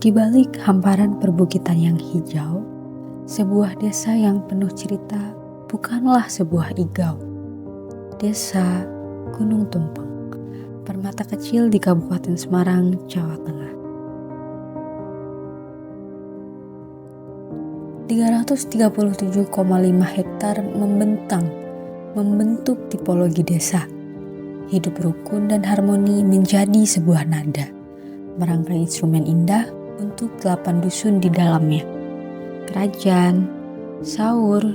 Di balik hamparan perbukitan yang hijau, sebuah desa yang penuh cerita bukanlah sebuah igau. Desa Gunung Tumpeng, permata kecil di Kabupaten Semarang, Jawa Tengah. 337,5 hektar membentuk tipologi desa. Hidup rukun dan harmoni menjadi sebuah nada, merangkai instrumen indah untuk 8 dusun di dalamnya. Kerajaan, Saur,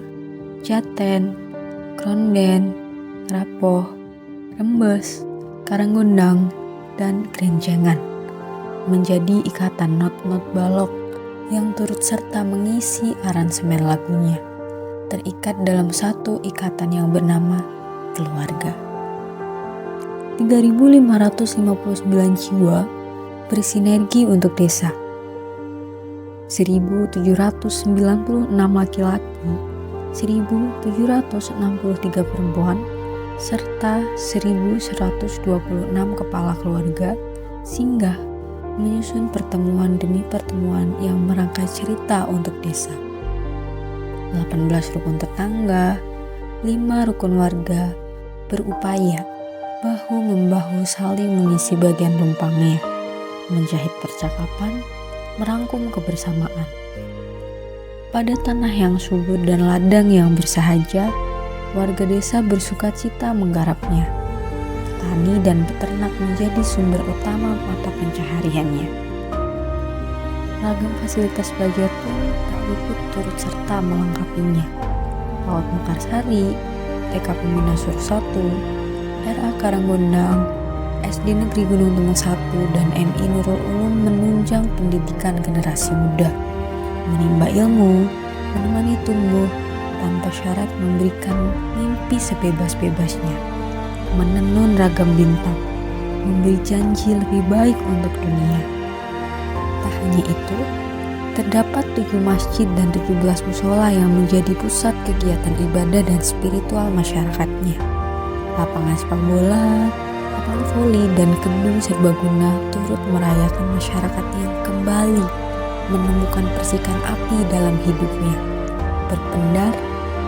Jaten, Kronden, Rapoh, Rembes, Karanggundang, dan Krenjengan menjadi ikatan not-not balok yang turut serta mengisi aransemen lagunya, terikat dalam satu ikatan yang bernama keluarga. 3.559 jiwa bersinergi untuk desa. 1.796 laki-laki, 1.763 perempuan, serta 1.126 kepala keluarga singgah menyusun pertemuan demi pertemuan yang merangkai cerita untuk desa. 18 rukun tetangga, 5 rukun warga berupaya bahu-membahu saling mengisi bagian tumpangnya, menjahit percakapan, merangkum kebersamaan. Pada tanah yang subur dan ladang yang bersahaja, warga desa bersukacita menggarapnya. Petani dan peternak menjadi sumber utama mata pencahariannya. Ragam fasilitas baja pun tak luput turut serta melengkapinya. PAUD Mekarsari, TK Pembina Sur 1, RA Karanggundang, SD Negeri Gunung Tumpeng 1, dan MI Nurul Ulum menunjang pendidikan generasi muda, menimba ilmu, menemani tumbuh, tanpa syarat memberikan mimpi sebebas-bebasnya, menenun ragam bintang, memberi janji lebih baik untuk dunia. Tak hanya itu, terdapat 7 masjid dan 17 musola yang menjadi pusat kegiatan ibadah dan spiritual masyarakatnya. Lapangan sepak bola, lapangan voli, dan kedung serbaguna turut merayakan masyarakat yang kembali menemukan percikan api dalam hidupnya, berpendar,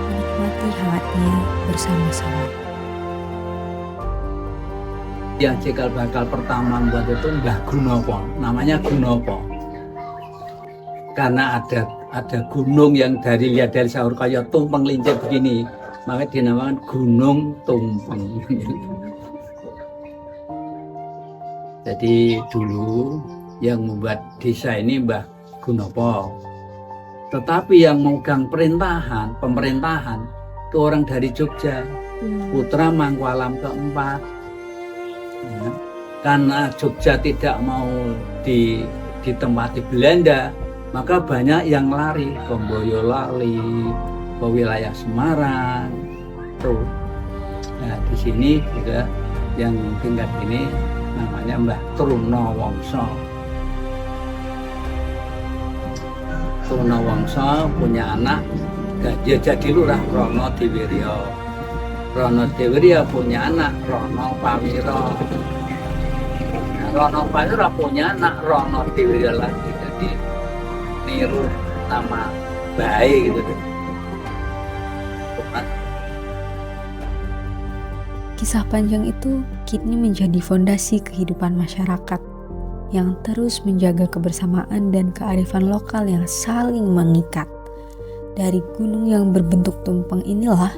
menikmati hangatnya bersama-sama. Yang cikal bakal pertama buat itu Mbah Gunopo, namanya Gunopo. Karena ada gunung yang lihat dari sahur kayak tumpeng lincir begini, maka dinamakan Gunung Tumpeng. Jadi dulu yang membuat desa ini Mbah Gunopo. Tetapi yang memegang pemerintahan itu orang dari Jogja, putra Mangkualam keempat. Ya, karena Jogja tidak mau ditempati Belanda, maka banyak yang lari ke Boyolali, ke wilayah Semarang. Tuh. Nah, di sini juga yang tinggal ini namanya Mbah Trunawangsa. Trunawangsa punya anak, dia jadi lurah Rono Diwirya. Rono Diwirya punya anak Rono Pawiro. Nah, Rono Pawiro punya anak Rono Diwirya lagi. Jadi niru nama baik gitu. Kisah panjang itu kini menjadi fondasi kehidupan masyarakat yang terus menjaga kebersamaan dan kearifan lokal yang saling mengikat. Dari gunung yang berbentuk tumpeng inilah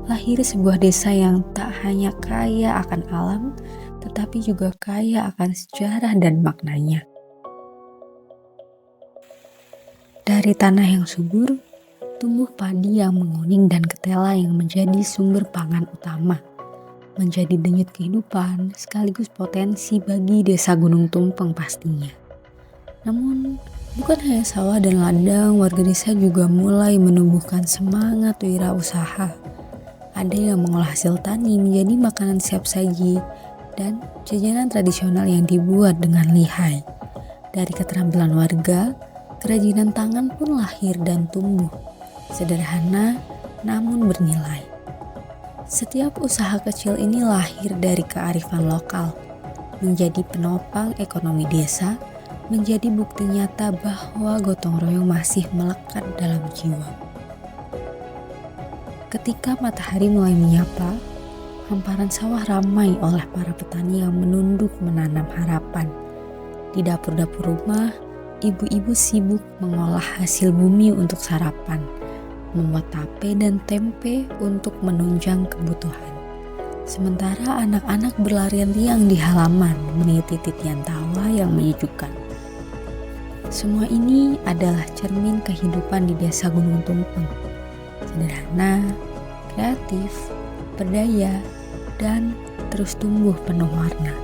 lahir sebuah desa yang tak hanya kaya akan alam, tetapi juga kaya akan sejarah dan maknanya. Dari tanah yang subur, tumbuh padi yang menguning dan ketela yang menjadi sumber pangan utama, menjadi denyut kehidupan sekaligus potensi bagi desa Gunung Tumpeng pastinya. Namun, bukan hanya sawah dan ladang, warga desa juga mulai menumbuhkan semangat wirausaha. Ada yang mengolah hasil tani menjadi makanan siap saji dan jajanan tradisional yang dibuat dengan lihai. Dari keterampilan warga, kerajinan tangan pun lahir dan tumbuh. Sederhana namun bernilai. Setiap usaha kecil ini lahir dari kearifan lokal, menjadi penopang ekonomi desa menjadi bukti nyata bahwa gotong royong masih melekat dalam jiwa. Ketika matahari mulai menyapa, hamparan sawah ramai oleh para petani yang menunduk menanam harapan. Di dapur-dapur rumah, ibu-ibu sibuk mengolah hasil bumi untuk sarapan, membuat tape dan tempe untuk menunjang kebutuhan. Sementara anak-anak berlarian riang di halaman meniup titian tawa yang menyejukkan. Semua ini adalah cermin kehidupan di desa Gunung Tumpeng. Sederhana, kreatif, berdaya, dan terus tumbuh penuh warna.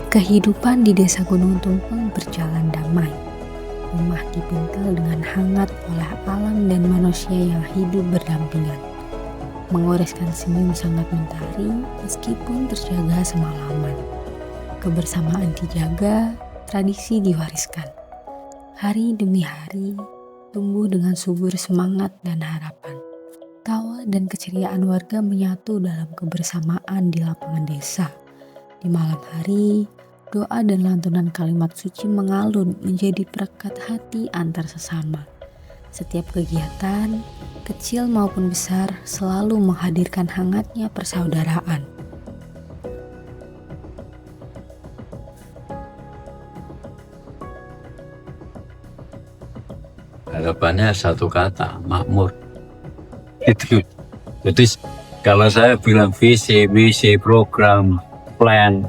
Kehidupan di desa Gunung Tumpeng berjalan damai. Rumah dipintal dengan hangat oleh alam dan manusia yang hidup berdampingan, mengoreskan senyum sangat mentari meskipun terjaga semalaman. Kebersamaan dijaga, tradisi diwariskan. Hari demi hari, tumbuh dengan subur semangat dan harapan. Tawa dan keceriaan warga menyatu dalam kebersamaan di lapangan desa. Di malam hari, doa dan lantunan kalimat suci mengalun menjadi perekat hati antar sesama. Setiap kegiatan, kecil maupun besar, selalu menghadirkan hangatnya persaudaraan. Harapannya satu kata, makmur. Itu. Jadi kalau saya bilang visi, misi, program, plan,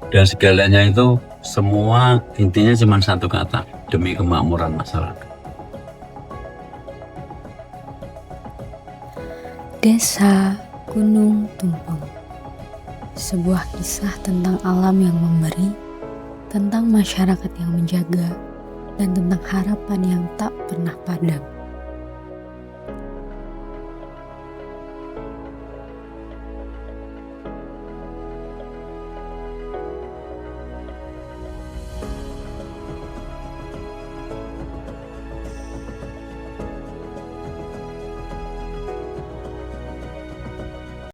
dan segalanya itu semua intinya cuma satu kata, demi kemakmuran masyarakat. Desa Gunung Tumpeng, sebuah kisah tentang alam yang memberi, tentang masyarakat yang menjaga, dan tentang harapan yang tak pernah padam.